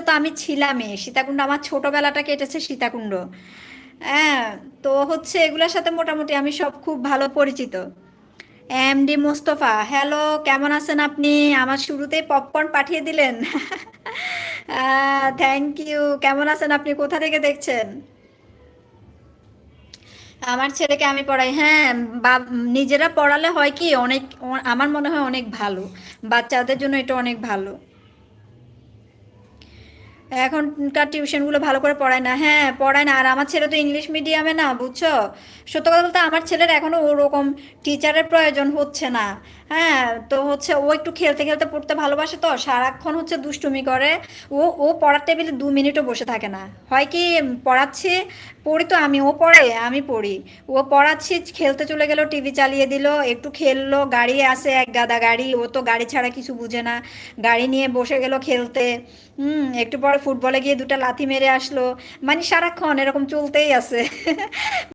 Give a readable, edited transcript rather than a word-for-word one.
তো আমি ছিলামই, সীতাকুণ্ড আমার ছোটবেলাটা কেটেছে সীতাকুণ্ড। হ্যাঁ, তো হচ্ছে এগুলোর সাথে মোটামুটি আমি সব খুব ভালো পরিচিত। এমডি মোস্তফা, হ্যালো, কেমন আছেন আপনি? আমার শুরুতেই পপকর্ন পাঠিয়ে দিলেন। Thank you. কেমন আছেন আপনি? কোথা থেকে দেখছেন? আমার ছেলেকে আমি পড়াই, হ্যাঁ। নিজেরা পড়ালে হয় কি অনেক, আমার মনে হয় অনেক ভালো, বাচ্চাদের জন্য এটা অনেক ভালো। এখনকার টিউশনগুলো ভালো করে পড়ায় না, হ্যাঁ পড়ায় না। আর আমার ছেলে তো ইংলিশ মিডিয়ামে না, বুঝছো। সত্য কথা বলতে আমার ছেলের এখনো ওরকম টিচারের প্রয়োজন হচ্ছে না। হ্যাঁ, তো হচ্ছে ও একটু খেলতে খেলতে পড়তে ভালোবাসে, তো সারাক্ষণ হচ্ছে দুষ্টুমি করে। ও ও পড়ার টেবিলে 2 মিনিটও বসে থাকে না। হয় কি, পড়াচ্ছি, পড়ি তো আমি, ও পড়ে আমি পড়ি। ও পড়াচ্ছি, খেলতে চলে গেল, টিভি চালিয়ে দিল, একটু খেললো, গাড়ি আছে এক গাদা গাড়ি, ও তো গাড়ি ছাড়া কিছু বুঝে না। গাড়ি নিয়ে বসে গেল খেলতে। একটু পরে ফুটবলে গিয়ে দুটা লাথি মেরে আসলো। মানে সারাক্ষণ এরকম চলতেই আছে।